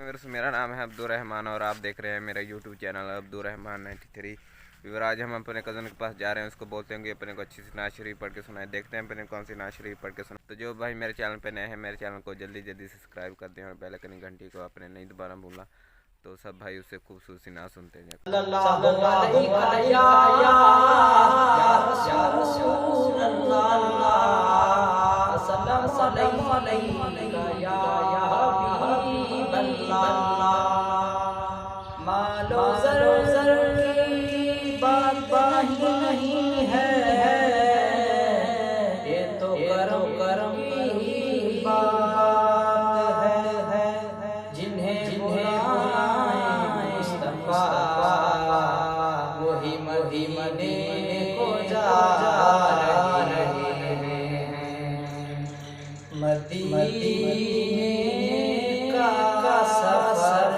मेरा नाम है अब्दुर्रहमान और आप देख रहे हैं मेरा यूट्यूब चैनल अब्दुर्रहमान 93। फिर आज हम अपने कज़न के पास जा रहे हैं, उसको बोलते हैं कि अपने को अच्छी सी नात शरीफ पढ़ के सुनाए। देखते हैं अपने कौन सी नात शरीफ पढ़ के सुना। तो जो भाई मेरे चैनल पे नए हैं, मेरे चैनल को जल्दी जल्दी सब्सक्राइब कर दें और बेल आइकन घंटी को आपने नहीं दोबारा भूलना। तो सब भाई उससे खूबसूरत सी नात सुनते हैं। मालो ज़र की बात नहीं है, ये तो करम की बात है। जिन्हें मुस्तफा वही मदीने को जा रहे हैं। मदीने का सफर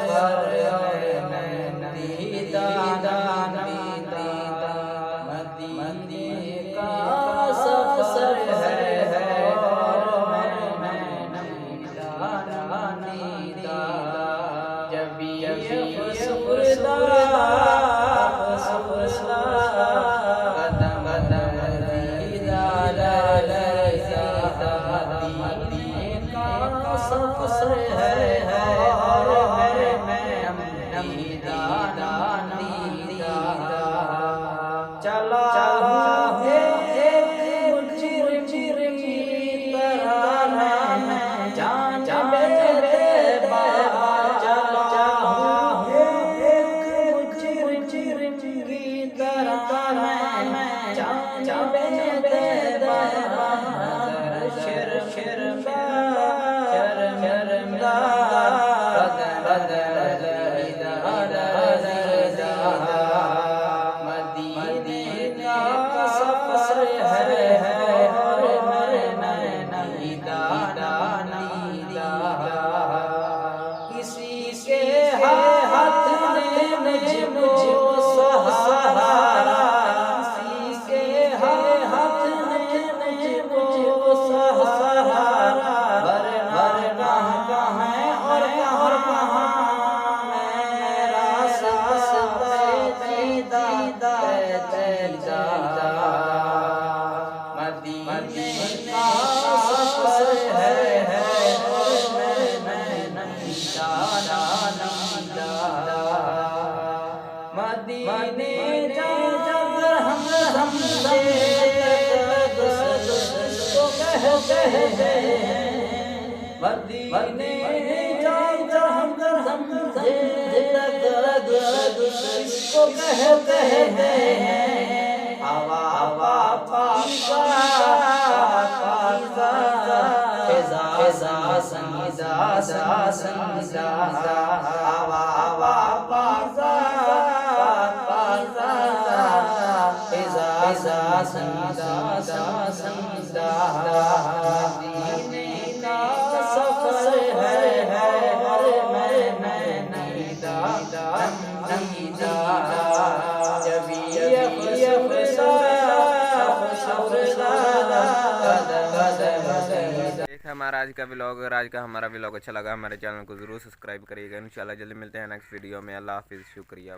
इसको कहते हैं हवा हवा पासा फिजा संजा हवा हवा पासा फिजा संजा मदीने का सफर है हमारा आज का व्लॉग, अगर आज का हमारा व्लॉग अच्छा लगा हमारे चैनल को ज़रूर सब्सक्राइब करिएगा। इंशाल्लाह जल्दी मिलते हैं नेक्स्ट वीडियो में। अल्लाह हाफिज़, शुक्रिया।